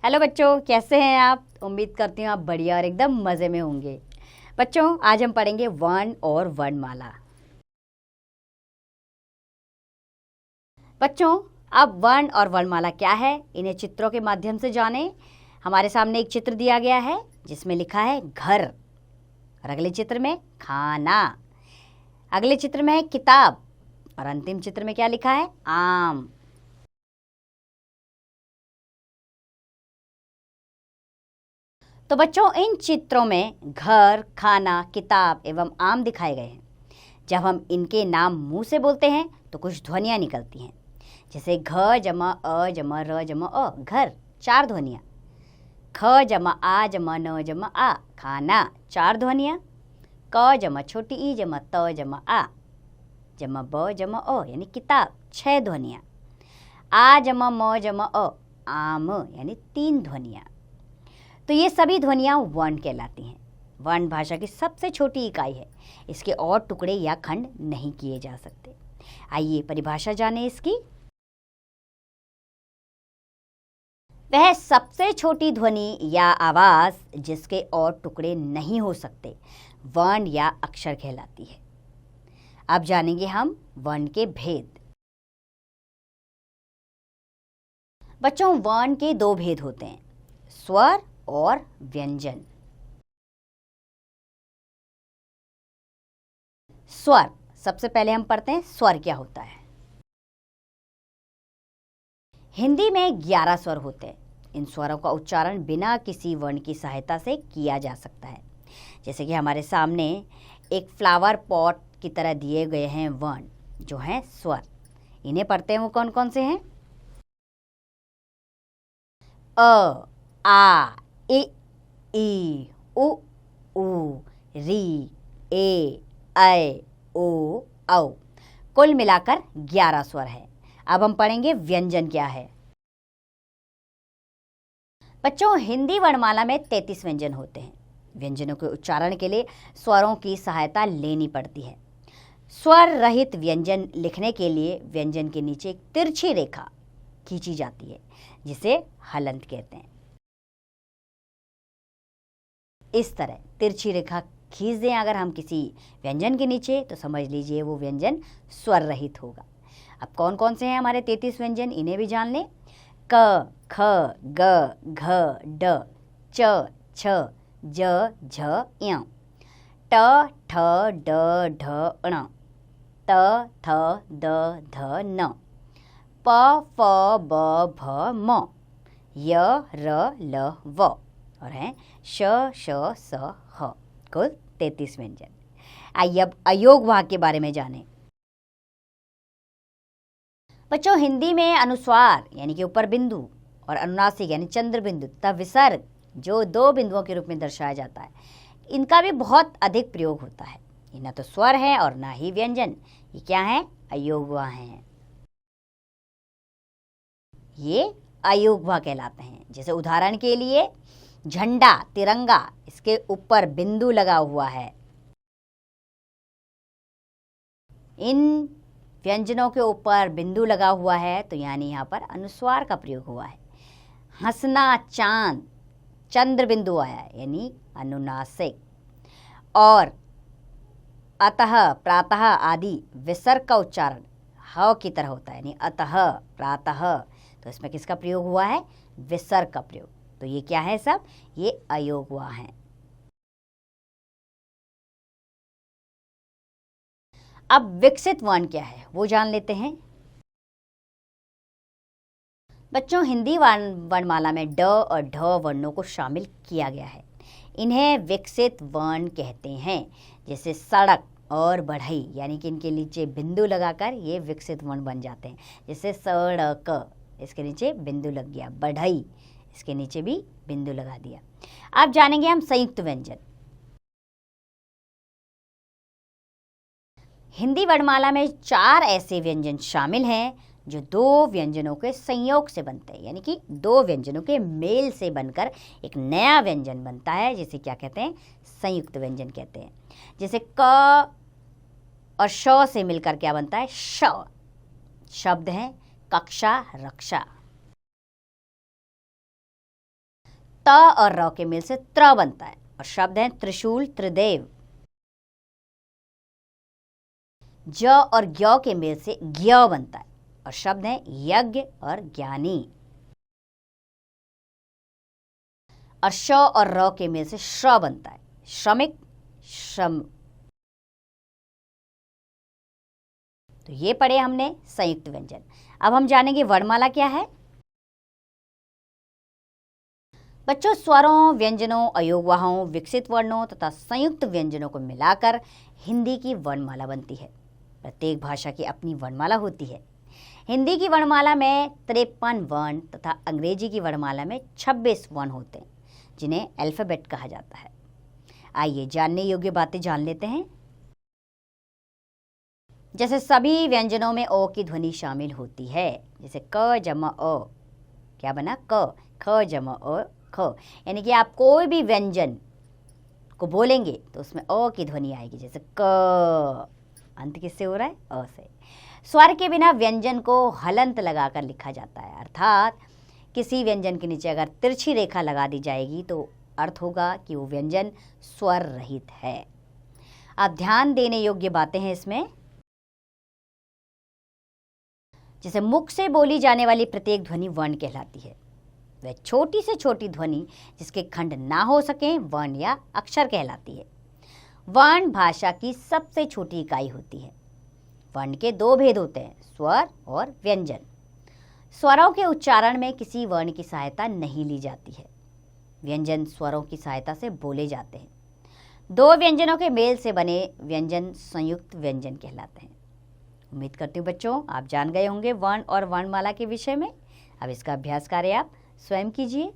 Hello बच्चों, कैसे हैं आप? उम्मीद करती हूँ आप बढ़िया और एकदम मज़े में होंगे। बच्चों, आज हम पढ़ेंगे वर्ण और वर्णमाला। बच्चों, अब वर्ण और वर्णमाला क्या है, इन्हें चित्रों के माध्यम से जानें। हमारे सामने एक चित्र दिया गया है जिसमें लिखा है घर, और अगले चित्र में खाना, अगले चित्र में है किताब, और अंतिम चित्र में क्या लिखा है? आम। तो बच्चों, इन चित्रों में घर, खाना, किताब एवं आम दिखाए गए हैं। जब हम इनके नाम मुंह से बोलते हैं तो कुछ ध्वनियाँ निकलती हैं, जैसे घ जमा अ जमा र जमा अ, घर, 4 ध्वनियाँ। ख जमा आ जमा न जमा आ, खाना, 4 ध्वनियाँ। क जमा छोटी ई जमा त जमा आ, जमा ब जमा अ यानी किताब, 6 ध्वनियाँ। आ जमा म जमा अ, आम यानी 3 ध्वनियाँ। तो ये सभी ध्वनियाँ वर्ण कहलाती हैं। वर्ण भाषा की सबसे छोटी इकाई है। इसके और टुकड़े या खंड नहीं किए जा सकते। आइए परिभाषा जानें इसकी। वह सबसे छोटी ध्वनि या आवाज़ जिसके और टुकड़े नहीं हो सकते वर्ण या अक्षर कहलाती है। अब जानेंगे हम वर्ण के भेद। बच्चों, वर्ण के 2 भेद होते हैं, स्वर और व्यंजन। स्वर, सबसे पहले हम पढ़ते हैं स्वर क्या होता है। हिंदी में 11 स्वर होते हैं। इन स्वरों का उच्चारण बिना किसी वर्ण की सहायता से किया जा सकता है। जैसे कि हमारे सामने एक फ्लावर पॉट की तरह दिए गए हैं वर्ण, जो हैं स्वर। इन्हें पढ़ते हैं वो कौन कौन से हैं? अ, आ, इ, ई, उ, ऊ, री, ए, ऐ, ओ, औ। कुल मिलाकर 11 स्वर है। अब हम पढ़ेंगे व्यंजन क्या है। बच्चों, हिंदी वर्णमाला में 33 व्यंजन होते हैं। व्यंजनों के उच्चारण के लिए स्वरों की सहायता लेनी पड़ती है। स्वर रहित व्यंजन लिखने के लिए व्यंजन के नीचे एक तिरछी रेखा खींची जाती है, जिसे हलंत कहते हैं। इस तरह तिरछी रेखा खींच दें अगर हम किसी व्यंजन के नीचे, तो समझ लीजिए वो व्यंजन स्वर रहित होगा। अब कौन कौन से हैं हमारे 33 व्यंजन, इन्हें भी जान लें। क, ख, ग, घ, ड, च, छ, ज, झ, ञ। ट, ठ, ड, ढ, ण। त, थ, द, ध, न। प, फ, ब, भ, म। य, र, ल, व। और हैं श, श, स, ह। कुल 33 व्यंजन। आइए अब अयोग वाक्य के बारे में जानें। बच्चों, हिंदी में अनुस्वार यानी कि ऊपर बिंदु और अनुनासिक यानी चंद्र बिंदु तथा विसर्ग, जो 2 बिंदुओं के रूप में दर्शाया जाता है, इनका भी बहुत अधिक प्रयोग होता है। ये ना तो स्वर है और ना ही व्यंजन। ये क्या है? अयोगवा हैं। ये अयोगवा कहलाते हैं। जैसे उदाहरण के लिए झंडा, तिरंगा, इसके ऊपर बिंदु लगा हुआ है। इन व्यंजनों के ऊपर बिंदु लगा हुआ है, तो यानी यहाँ पर अनुस्वार का प्रयोग हुआ है। हंसना, चांद, चंद्र बिंदु आया है यानी अनुनासिक। और अतः, प्रातः आदि विसर्ग का उच्चारण ह की तरह होता है, यानी अतः, प्रातः, तो इसमें किसका प्रयोग हुआ है? विसर्ग का प्रयोग। तो ये क्या है सब? ये अयोग हुआ है। अब विकसित वर्ण क्या है वो जान लेते हैं। बच्चों, हिंदी वर्णमाला में ड और ढ वर्णों को शामिल किया गया है। इन्हें विकसित वर्ण कहते हैं। जैसे सड़क और बढ़ई, यानी कि इनके नीचे बिंदु लगाकर ये विकसित वर्ण बन जाते हैं। जैसे सड़क, इसके नीचे बिंदु लग गया। बढ़ई, इसके नीचे भी बिंदु लगा दिया। अब जानेंगे हम संयुक्त व्यंजन। हिंदी वर्णमाला में 4 ऐसे व्यंजन शामिल हैं जो 2 व्यंजनों के संयोग से बनते हैं, यानी कि 2 व्यंजनों के मेल से बनकर एक नया व्यंजन बनता है, जिसे क्या कहते हैं? संयुक्त व्यंजन कहते हैं। जैसे क और श से मिलकर क्या बनता है? श। शब्द हैं कक्षा, रक्षा। त और र के मेल से त्र बनता है और शब्द है त्रिशूल त्रिदेव। ज और ज्ञ के मेल से ज्ञ बनता है और शब्द है यज्ञ और ज्ञानी। और श और र के मेल से श्र बनता है, श्रमिक श्रम। तो ये पढ़े हमने संयुक्त व्यंजन। अब हम जानेंगे वर्णमाला क्या है। बच्चों, स्वरों, व्यंजनों, अयोगवाहों, विकसित वर्णों तथा संयुक्त व्यंजनों को मिलाकर हिंदी की वर्णमाला बनती है। प्रत्येक भाषा की अपनी वर्णमाला होती है। हिंदी की वर्णमाला में 53 वर्ण तथा अंग्रेजी की वर्णमाला में 26 वर्ण होते हैं, जिन्हें अल्फाबेट कहा जाता है। आइए जानने योग्य बातें जान लेते हैं। जैसे सभी व्यंजनों में ओ की ध्वनि शामिल होती है। जैसे क जमा अ, क्या बना क, ख जमा अ ख, यानी कि आप कोई भी व्यंजन को बोलेंगे तो उसमें अ की ध्वनि आएगी। जैसे क, अंत किससे हो रहा है? अ से। स्वर के बिना व्यंजन को हलंत लगाकर लिखा जाता है, अर्थात किसी व्यंजन के नीचे अगर तिरछी रेखा लगा दी जाएगी तो अर्थ होगा कि वो व्यंजन स्वर रहित है। अब ध्यान देने योग्य बातें हैं इसमें। जैसे मुख से बोली जाने वाली प्रत्येक ध्वनि वर्ण कहलाती है। वह छोटी से छोटी ध्वनि जिसके खंड ना हो सके वर्ण या अक्षर कहलाती है। वर्ण भाषा की सबसे छोटी इकाई होती है। वर्ण के दो भेद होते हैं, स्वर और व्यंजन। स्वरों के उच्चारण में किसी वर्ण की सहायता नहीं ली जाती है। व्यंजन स्वरों की सहायता से बोले जाते हैं। दो व्यंजनों के मेल से बने व्यंजन संयुक्त व्यंजन कहलाते हैं। उम्मीद करती हूँ बच्चों आप जान गए होंगे वर्ण और वर्णमाला के विषय में। अब इसका अभ्यास कार्य आप स्वयं कीजिए।